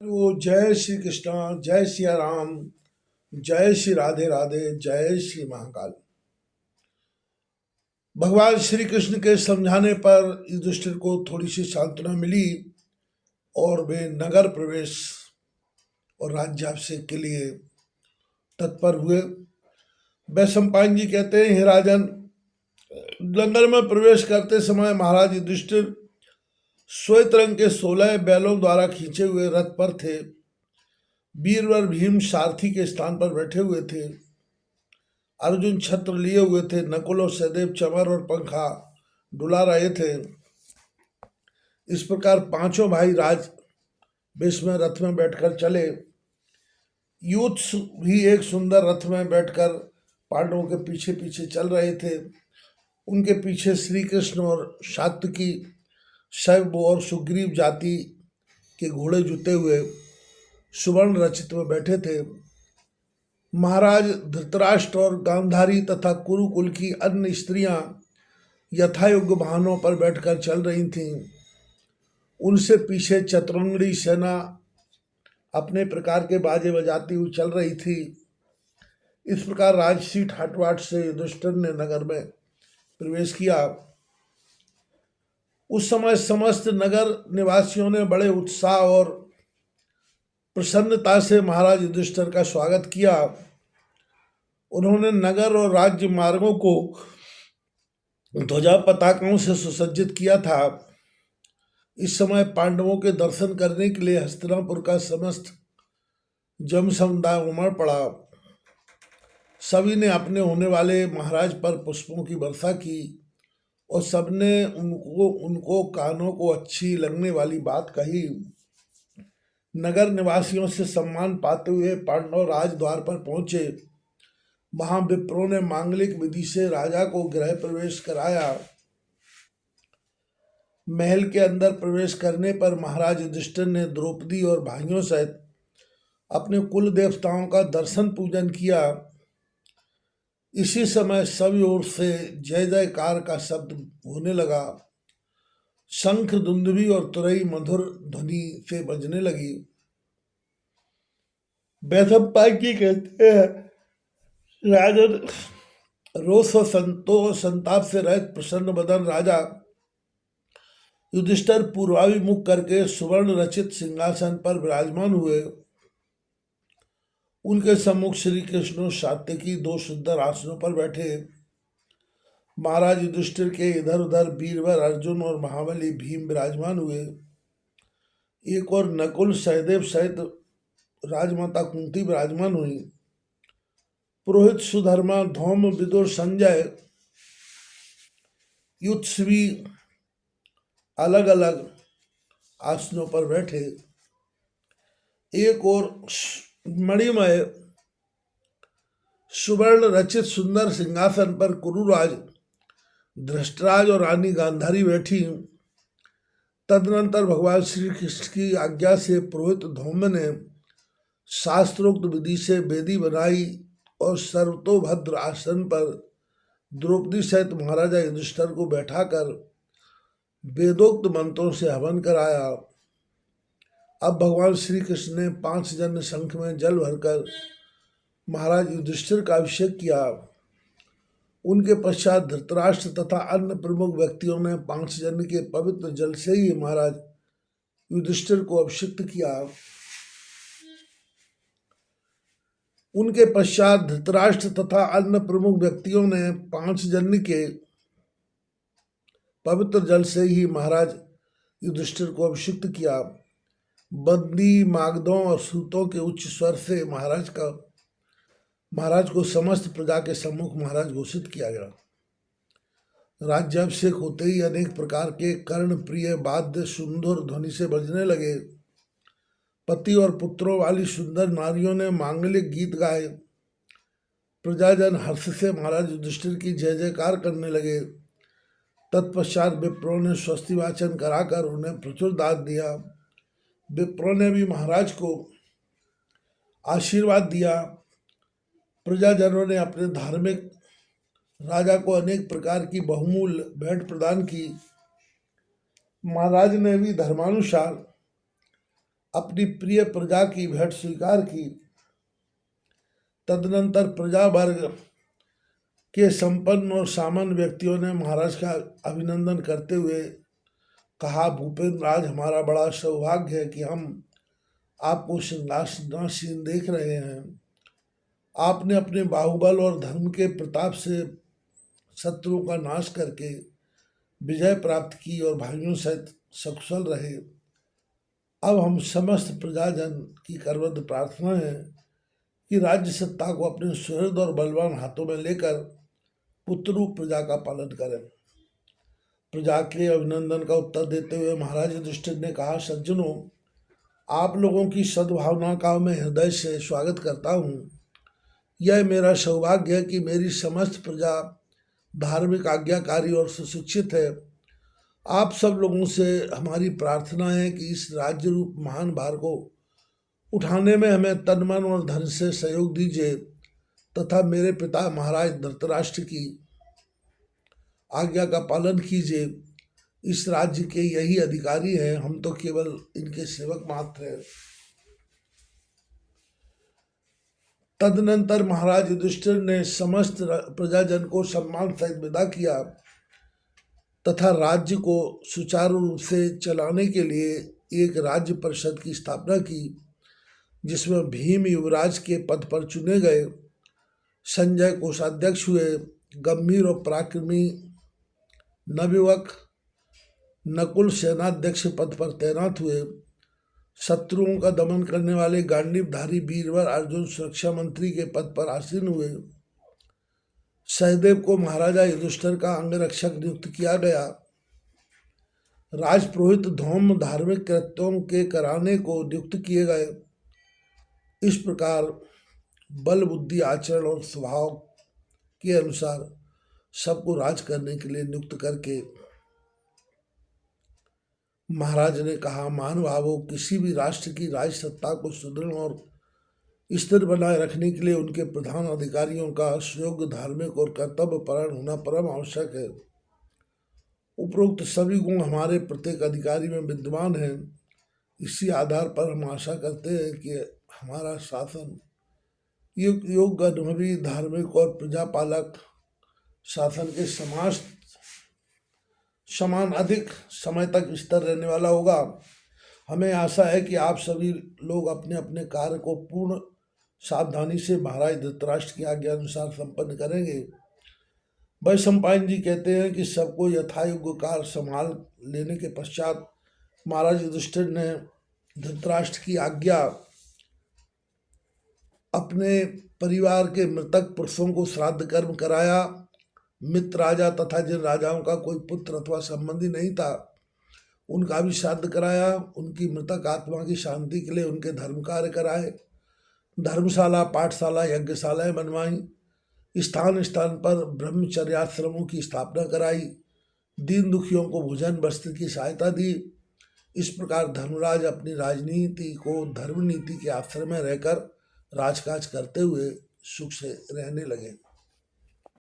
जय श्री कृष्णा, जय सिया राम, जय श्री राधे राधे, जय श्री महाकाल। भगवान श्री कृष्ण के समझाने पर युधिष्ठिर को थोड़ी सी सांत्वना मिली और वे नगर प्रवेश और राज्याभिषेक के लिए तत्पर हुए। वैशंपायन जी कहते हैं, हे राजन, नगर में प्रवेश करते समय महाराज युधिष्ठिर श्वेत रंग के 16 बैलों द्वारा खींचे हुए रथ पर थे। वीरवर भीम सारथी के स्थान पर बैठे हुए थे। अर्जुन छत्र लिए हुए थे। नकुल और सहदेव चमर और पंखा डुला रहे थे। इस प्रकार पांचों भाई राज वेश में रथ में बैठकर चले। यूथ्स भी एक सुंदर रथ में बैठकर पांडवों के पीछे पीछे चल रहे थे। उनके पीछे श्री कृष्ण और सात्विकी शैव और सुग्रीव जाति के घोड़े जुते हुए सुवर्ण रचित में बैठे थे। महाराज धृतराष्ट्र और गांधारी तथा कुरुकुल की अन्य स्त्रियां यथायोग्य वाहनों पर बैठकर चल रही थीं। उनसे पीछे चतुरंगड़ी सेना अपने प्रकार के बाजे बजाती हुई चल रही थी। इस प्रकार राजसी ठाटबाट से युधिष्ठिर ने नगर में प्रवेश किया। उस समय समस्त नगर निवासियों ने बड़े उत्साह और प्रसन्नता से महाराज युधिष्ठिर का स्वागत किया। उन्होंने नगर और राज्य मार्गों को ध्वजा पताकों से सुसज्जित किया था। इस समय पांडवों के दर्शन करने के लिए हस्तिनापुर का समस्त जन समुदाय उमड़ पड़ा। सभी ने अपने होने वाले महाराज पर पुष्पों की वर्षा की और सबने उनको कानों को अच्छी लगने वाली बात कही। नगर निवासियों से सम्मान पाते हुए पांडव राजद्वार पर पहुंचे। वहां विप्रों ने मांगलिक विधि से राजा को गृह प्रवेश कराया। महल के अंदर प्रवेश करने पर महाराज युधिष्ठिर ने द्रौपदी और भाइयों सहित अपने कुल देवताओं का दर्शन पूजन किया। इसी समय सभी ओर से जय जयकार का शब्द होने लगा। शंख, दुंदुभी और तुरई मधुर ध्वनि से बजने लगी। वैशंपायन कहते हैं, राजन, रोष और संताप से रहित प्रसन्न बदन राजा युधिष्ठिर पूर्वाभिमुख करके सुवर्ण रचित सिंहासन पर विराजमान हुए। उनके सम्मुख श्री कृष्ण और सात्विकी दो सुंदर आसनों पर बैठे। महाराज युधिष्ठिर के इधर उधर वीरवर अर्जुन और महाबली भीम विराजमान हुए। एक और नकुल सहदेव सहित राजमाता कुंती विराजमान हुई। पुरोहित सुधर्मा, धौम, विदुर, संजय, युत्सवी अलग अलग आसनों पर बैठे। एक और मणिमय सुवर्ण रचित सुंदर सिंहासन पर कुरुराज धृष्टराज और रानी गांधारी बैठी। तदनंतर भगवान श्री कृष्ण की आज्ञा से पुरोहित धौम्य ने शास्त्रोक्त विधि से वेदी बनाई और सर्वतोभद्र आसन पर द्रौपदी सहित महाराजा युधिष्ठिर को बैठाकर वेदोक्त मंत्रों से हवन कराया। अब भगवान श्री कृष्ण ने 5 जन शंख में जल भरकर महाराज युधिष्ठिर का अभिषेक किया। उनके पश्चात धृतराष्ट्र तथा अन्य प्रमुख व्यक्तियों ने 5 जन के पवित्र जल से ही महाराज युधिष्ठिर को अभिषिक्त किया। उनके पश्चात धृतराष्ट्र तथा अन्य प्रमुख व्यक्तियों ने 5 जन के पवित्र जल से ही महाराज युधिष्ठिर को अभिषिक्त किया। बंदी, मागधों और सूतों के उच्च स्वर से महाराज को समस्त प्रजा के सम्मुख महाराज घोषित किया गया। राज्याभिषेक होते ही अनेक प्रकार के कर्ण प्रिय वाद्य सुंदर ध्वनि से बजने लगे। पति और पुत्रों वाली सुंदर नारियों ने मांगलिक गीत गाए। प्रजाजन हर्ष से महाराज युधिष्ठिर की जय जयकार करने लगे। तत्पश्चात विप्रों ने स्वस्ति वाचन कराकर उन्हें प्रचुर दान दिया। विप्रों ने भी महाराज को आशीर्वाद दिया। प्रजाजनों ने अपने धार्मिक राजा को अनेक प्रकार की बहुमूल्य भेंट प्रदान की। महाराज ने भी धर्मानुसार अपनी प्रिय प्रजा की भेंट स्वीकार की। तदनंतर प्रजा वर्ग के संपन्न और सामान्य व्यक्तियों ने महाराज का अभिनंदन करते हुए कहा, भूपेंद्र राज, हमारा बड़ा सौभाग्य है कि हम आपको सिंहासनासीन देख रहे हैं। आपने अपने बाहुबल और धर्म के प्रताप से शत्रुओं का नाश करके विजय प्राप्त की और भाइयों सहित सकुशल रहे। अब हम समस्त प्रजाजन की करबद्ध प्रार्थना है कि राज्य सत्ता को अपने सुहृद और बलवान हाथों में लेकर पुत्ररूप प्रजा का पालन करें। प्रजा के अभिनंदन का उत्तर देते हुए महाराज युधिष्ठिर ने कहा, सज्जनों, आप लोगों की सद्भावना का मैं हृदय से स्वागत करता हूँ। यह मेरा सौभाग्य है कि मेरी समस्त प्रजा धार्मिक, आज्ञाकारी और सुशिक्षित है। आप सब लोगों से हमारी प्रार्थना है कि इस राज्य रूप महान भार को उठाने में हमें तन मन और धन से सहयोग दीजिए तथा मेरे पिता महाराज धृतराष्ट्र की आज्ञा का पालन कीजिए। इस राज्य के यही अधिकारी हैं, हम तो केवल इनके सेवक मात्र हैं। तदनंतर महाराज युधिष्ठिर ने समस्त प्रजाजन को सम्मान सहित विदा किया तथा राज्य को सुचारू रूप से चलाने के लिए एक राज्य परिषद की स्थापना की, जिसमें भीम युवराज के पद पर चुने गए, संजय कोषाध्यक्ष हुए, गंभीर और पराक्रमी नवयुवक नकुल सेनाध्यक्ष पद पर तैनात हुए, शत्रुओं का दमन करने वाले गांडीवधारी वीरवर अर्जुन सुरक्षा मंत्री के पद पर आसीन हुए, सहदेव को महाराजा युधिष्ठिर का अंगरक्षक नियुक्त किया गया, राजपुरोहित धौम धार्मिक कृत्यों के कराने को नियुक्त किए गए। इस प्रकार बल, बुद्धि, आचरण और स्वभाव के अनुसार सबको राज करने के लिए नियुक्त करके महाराज ने कहा, महानुभावों, किसी भी राष्ट्र की राज सत्ता को सुदृढ़ और स्थिर बनाए रखने के लिए उनके प्रधान अधिकारियों का सुयोग्य, धार्मिक और कर्तव्यपरायण होना परम आवश्यक है। उपरोक्त सभी गुण हमारे प्रत्येक अधिकारी में विद्यमान हैं। इसी आधार पर हम आशा करते हैं कि हमारा शासन योग्य, अनुभवी, धार्मिक और प्रजापालक शासन के समान अधिक समय तक स्थिर रहने वाला होगा। हमें आशा है कि आप सभी लोग अपने अपने कार्य को पूर्ण सावधानी से महाराज धृतराष्ट्र की आज्ञा अनुसार संपन्न करेंगे। वैशंपायन जी कहते हैं कि सबको यथायोग्य कार्य संभाल लेने के पश्चात महाराज युधिष्ठिर ने धृतराष्ट्र की आज्ञा अपने परिवार के मृतक पुरुषों को श्राद्ध कर्म कराया। मित्र राजा तथा जिन राजाओं का कोई पुत्र अथवा संबंधी नहीं था, उनका भी श्राद्ध कराया। उनकी मृतक आत्मा की शांति के लिए उनके धर्म कार्य कराए। धर्मशाला, पाठशाला, यज्ञशालाएं बनवाई। स्थान स्थान पर ब्रह्मचर्याश्रमों की स्थापना कराई। दीन दुखियों को भोजन वस्त्र की सहायता दी। इस प्रकार धर्मराज अपनी राजनीति को धर्म नीति के आश्रय में रहकर राजकाज करते हुए सुख से रहने लगे।